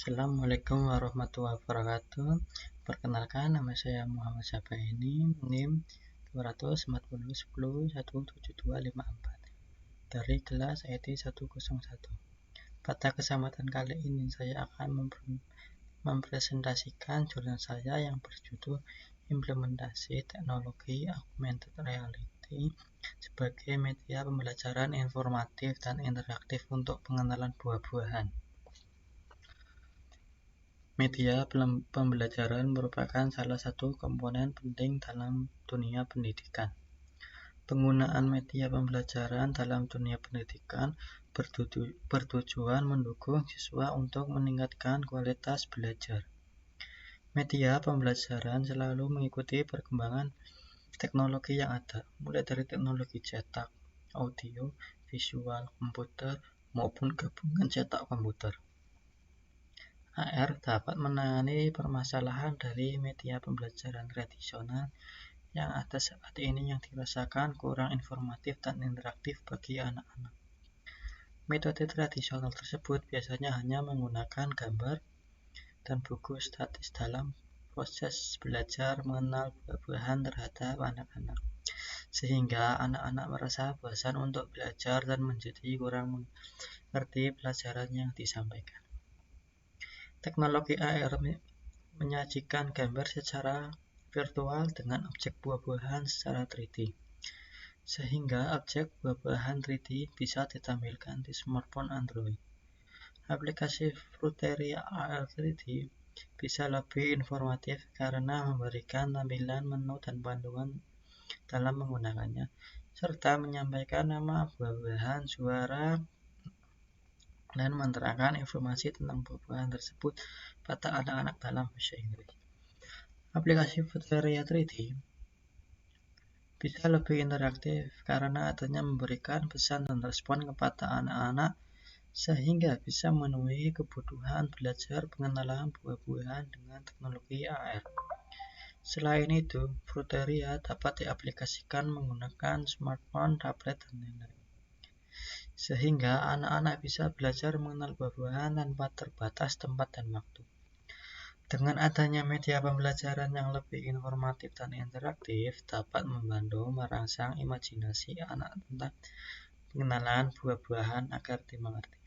Assalamualaikum warahmatullahi wabarakatuh. Perkenalkan, nama saya Muhammad Sabaini, NIM 240101724 dari kelas IT 101. Pada kesempatan kali ini saya akan mempresentasikan jurnal saya yang berjudul Implementasi Teknologi Augmented Reality sebagai media pembelajaran informatif dan interaktif untuk pengenalan buah-buahan. Media pembelajaran merupakan salah satu komponen penting dalam dunia pendidikan. Penggunaan media pembelajaran dalam dunia pendidikan bertujuan mendukung siswa untuk meningkatkan kualitas belajar. Media pembelajaran selalu mengikuti perkembangan teknologi yang ada, mulai dari teknologi cetak, audio, visual, komputer, maupun gabungan cetak komputer. AR dapat menangani permasalahan dari media pembelajaran tradisional yang ada saat ini yang dirasakan kurang informatif dan interaktif bagi anak-anak. Metode tradisional tersebut biasanya hanya menggunakan gambar dan buku statis dalam proses belajar mengenal buah-buahan terhadap anak-anak, sehingga anak-anak merasa bosan untuk belajar dan menjadi kurang mengerti pelajaran yang disampaikan. Teknologi AR menyajikan gambar secara virtual dengan objek buah-buahan secara 3D, sehingga objek buah-buahan 3D bisa ditampilkan di smartphone Android. Aplikasi Fruiteria AR 3D bisa lebih informatif karena memberikan tampilan menu dan panduan dalam menggunakannya, serta menyampaikan nama buah-buahan, suara, dan menerangkan informasi tentang buah-buahan tersebut pada anak-anak dalam bahasa Inggris. Aplikasi Fruiteria 3D bisa lebih interaktif karena adanya memberikan pesan dan respon kepada anak-anak sehingga bisa memenuhi kebutuhan belajar pengenalan buah-buahan dengan teknologi AR. Selain itu, Fruiteria dapat diaplikasikan menggunakan smartphone, tablet, dan lain-lain, sehingga anak-anak bisa belajar mengenal buah-buahan tanpa terbatas tempat dan waktu. Dengan adanya media pembelajaran yang lebih informatif dan interaktif, dapat membantu merangsang imajinasi anak tentang pengenalan buah-buahan agar dimengerti.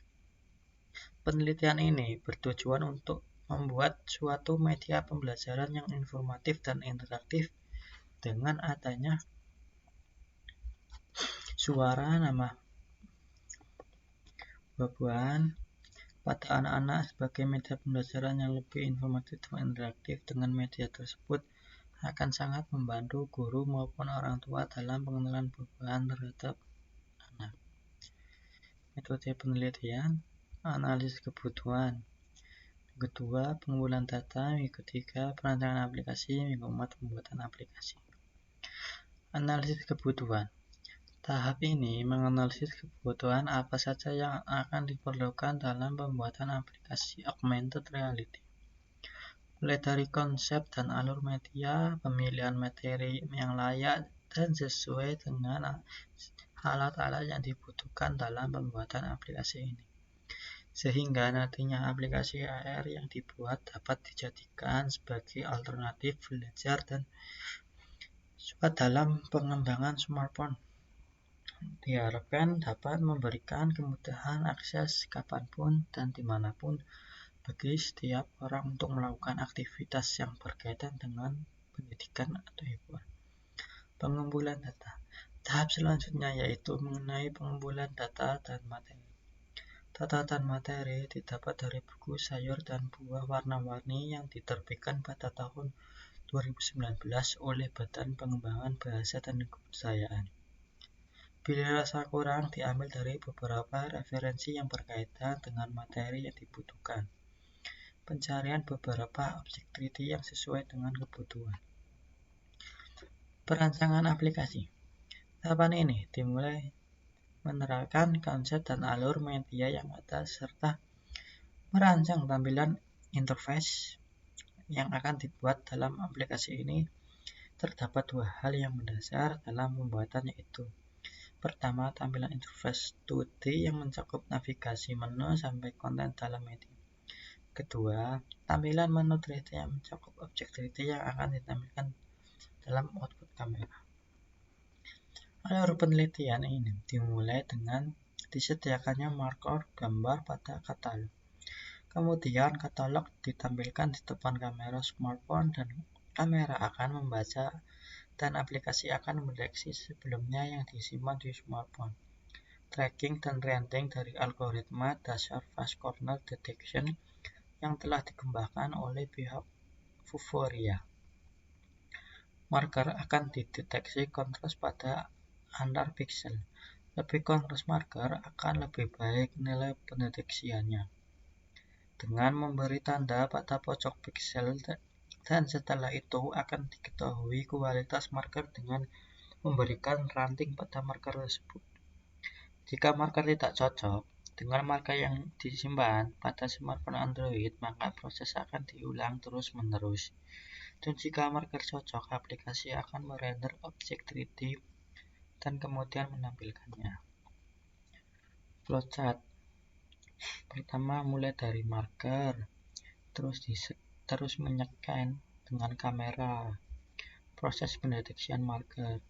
Penelitian ini bertujuan untuk membuat suatu media pembelajaran yang informatif dan interaktif dengan adanya suara, nama buah-buahan pada anak-anak sebagai media pembelajaran yang lebih informatif dan interaktif. Dengan media tersebut akan sangat membantu guru maupun orang tua dalam pengenalan buah-buahan terhadap anak. Metode penelitian, analisis kebutuhan. Minggu 2, pengumpulan data. Minggu 3, perancangan aplikasi. Minggu 4, pembuatan aplikasi. Analisis kebutuhan. Tahap ini menganalisis kebutuhan apa saja yang akan diperlukan dalam pembuatan aplikasi augmented reality. Mulai dari konsep dan alur media, pemilihan materi yang layak dan sesuai dengan alat-alat yang dibutuhkan dalam pembuatan aplikasi ini, sehingga nantinya aplikasi AR yang dibuat dapat dijadikan sebagai alternatif belajar dan dalam pengembangan smartphone. Diharapkan dapat memberikan kemudahan akses kapanpun dan dimanapun bagi setiap orang untuk melakukan aktivitas yang berkaitan dengan pendidikan atau hiburan. Pengumpulan data. Tahap selanjutnya yaitu mengenai pengumpulan data dan materi. Data dan materi didapat dari buku sayur dan buah warna-warni yang diterbitkan pada tahun 2019 oleh Badan Pengembangan Bahasa dan Kebudayaan. Bila rasa kurang, diambil dari beberapa referensi yang berkaitan dengan materi yang dibutuhkan. Pencarian beberapa objek 3D yang sesuai dengan kebutuhan. Perancangan aplikasi. Tahapan ini dimulai menerapkan konsep dan alur media yang ada serta merancang tampilan interface yang akan dibuat dalam aplikasi ini. Terdapat dua hal yang mendasar dalam pembuatan, yaitu pertama, tampilan interface 2D yang mencakup navigasi menu sampai konten dalam media. Kedua, tampilan menu 3D yang mencakup objek 3D yang akan ditampilkan dalam output kamera. Alur penelitian ini dimulai dengan disediakannya marker gambar pada katalog. Kemudian katalog ditampilkan di depan kamera smartphone dan kamera akan membaca dan aplikasi akan mendeteksi sebelumnya yang disimpan di smartphone. Tracking dan rendering dari algoritma dasar fast corner detection yang telah dikembangkan oleh pihak Vuforia. Marker akan dideteksi kontras pada antar pixel. Lebih kontras marker akan lebih baik nilai pendeteksiannya. Dengan memberi tanda pada pojok pixel dan setelah itu akan diketahui kualitas marker dengan memberikan ranting pada marker tersebut. Jika marker tidak cocok dengan marker yang disimpan pada smartphone Android, maka proses akan diulang terus-menerus. Dan jika marker cocok, aplikasi akan merender objek 3D dan kemudian menampilkannya. Flowchart. Pertama, mulai dari marker, terus menyekan dengan kamera. Proses pendeteksian marker.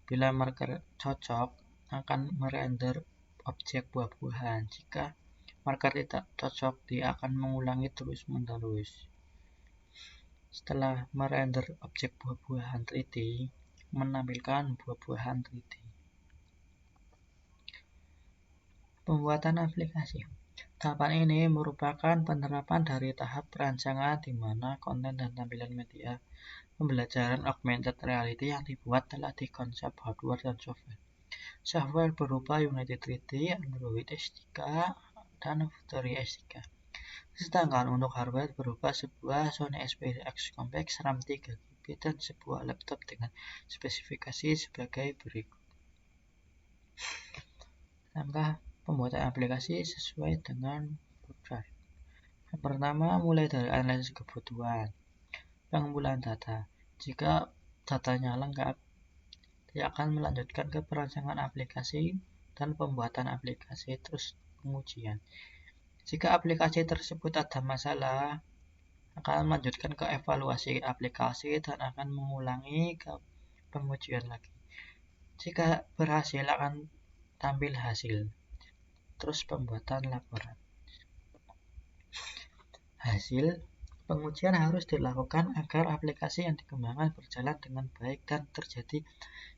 Bila marker cocok, akan merender objek buah-buahan. Jika marker tidak cocok, dia akan mengulangi terus-menerus. Setelah merender objek buah-buahan 3D, menampilkan buah-buahan 3D. Pembuatan aplikasi. Tahapan ini merupakan penerapan dari tahap perancangan di mana konten dan tampilan media pembelajaran augmented reality yang dibuat telah dikonsep hardware dan software. Software berupa Unity 3D, Android S3, dan Vuforia S3. Sedangkan untuk hardware berupa sebuah Sony SPX Compact RAM 3GB dan sebuah laptop dengan spesifikasi sebagai berikut. Langkah pembuatan aplikasi sesuai dengan flowchart. Yang pertama, mulai dari analisis kebutuhan. Pengumpulan data. Jika datanya lengkap, dia akan melanjutkan ke perancangan aplikasi dan pembuatan aplikasi, terus pengujian. Jika aplikasi tersebut ada masalah, akan melanjutkan ke evaluasi aplikasi dan akan mengulangi ke pengujian lagi. Jika berhasil, akan tampil hasil, terus pembuatan laporan. Hasil pengujian harus dilakukan agar aplikasi yang dikembangkan berjalan dengan baik dan terjadi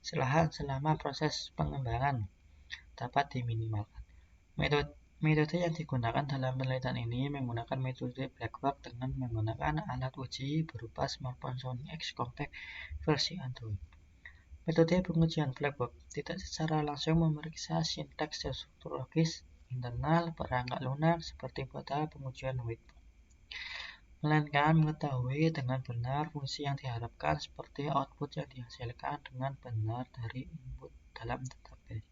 kesalahan selama proses pengembangan dapat diminimalkan. Metode yang digunakan dalam penelitian ini menggunakan metode black box dengan menggunakan alat uji berupa smartphone Sony X Compact versi Android. Metode pengujian black box tidak secara langsung memeriksa sintaks dan struktur logis internal perangkat lunak seperti pada pengujian white box, melainkan mengetahui dengan benar fungsi yang diharapkan seperti output yang dihasilkan dengan benar dari input dalam database.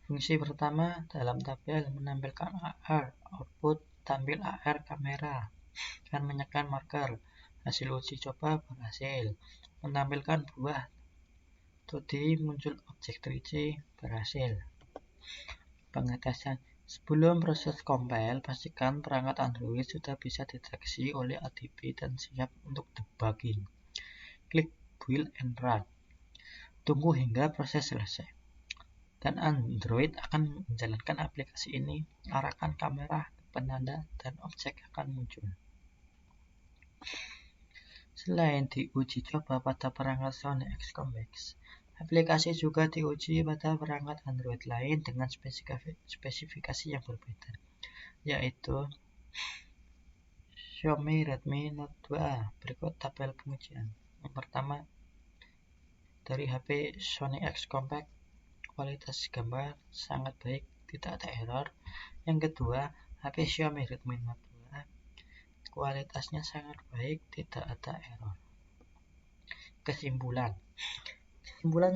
Fungsi pertama dalam tabel menampilkan AR, output tampil AR kamera, dan menyekan marker. Hasil uji coba berhasil, menampilkan buah 2D muncul objek 3D berhasil. Pengetesan. Sebelum proses compile, pastikan perangkat Android sudah bisa dideteksi oleh ADB dan siap untuk debugging. Klik build and run. Tunggu hingga proses selesai. Dan Android akan menjalankan aplikasi ini, arahkan kamera ke penanda dan objek akan muncul. Selain diuji coba pada perangkat Sony X Compact, aplikasi juga diuji pada perangkat Android lain dengan spesifikasi yang berbeda, yaitu Xiaomi Redmi Note 2. Berikut tabel pengujian. Yang pertama, dari HP Sony X Compact, kualitas gambar sangat baik, tidak ada error. Yang kedua, HP Xiaomi Redmi Note 2, kualitasnya sangat baik, tidak ada error. Kesimpulan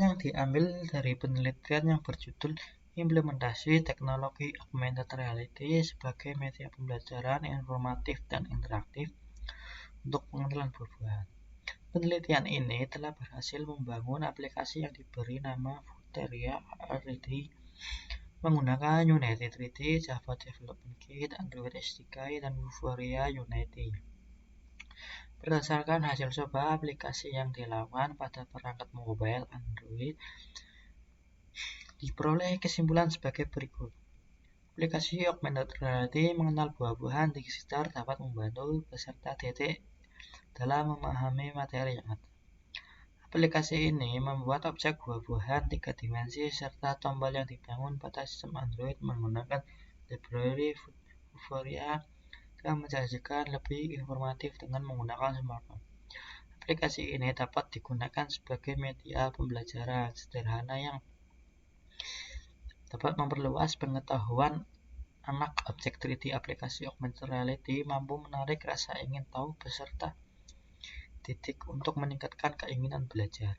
yang diambil dari penelitian yang berjudul Implementasi Teknologi Augmented Reality sebagai Media Pembelajaran Informatif dan Interaktif untuk Pengenalan Buah-buahan. Penelitian ini telah berhasil membangun aplikasi yang diberi nama Vuforia AR3D menggunakan Unity 3D, Java Development Kit, Android SDK, dan Vuforia Unity. Berdasarkan hasil coba aplikasi yang dilakukan pada perangkat mobile Android, diperoleh kesimpulan sebagai berikut. Aplikasi augmented reality mengenal buah-buahan di sekitar dapat membantu peserta didik dalam memahami materi yang ada. Aplikasi ini membuat objek buah-buahan 3 dimensi serta tombol yang dibangun pada sistem Android menggunakan library Vuforia dan menjanjikan lebih informatif dengan menggunakan smartphone. Aplikasi ini dapat digunakan sebagai media pembelajaran sederhana yang dapat memperluas pengetahuan anak. Objek 3D aplikasi augmented reality mampu menarik rasa ingin tahu peserta didik untuk meningkatkan keinginan belajar.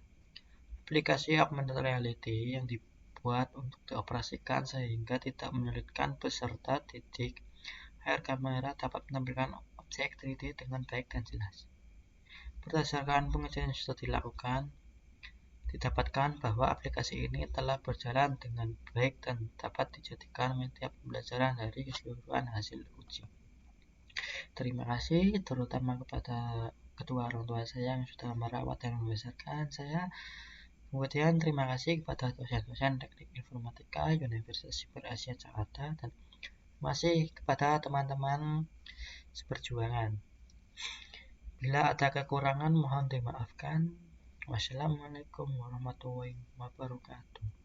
Aplikasi augmented reality yang dibuat untuk dioperasikan sehingga tidak menyulitkan peserta didik. Agar kamera dapat menampilkan objek 3D dengan baik dan jelas. Berdasarkan pengujian yang sudah dilakukan, didapatkan bahwa aplikasi ini telah berjalan dengan baik dan dapat dijadikan media pembelajaran dari keseluruhan hasil uji. Terima kasih terutama kepada kedua orang tua saya yang sudah merawat dan membesarkan saya. Kemudian terima kasih kepada dosen-dosen Teknik Informatika Universitas Super Asia Jakarta, dan terima kasih kepada teman-teman seperjuangan. Bila ada kekurangan mohon dimaafkan. Wassalamualaikum warahmatullahi wabarakatuh.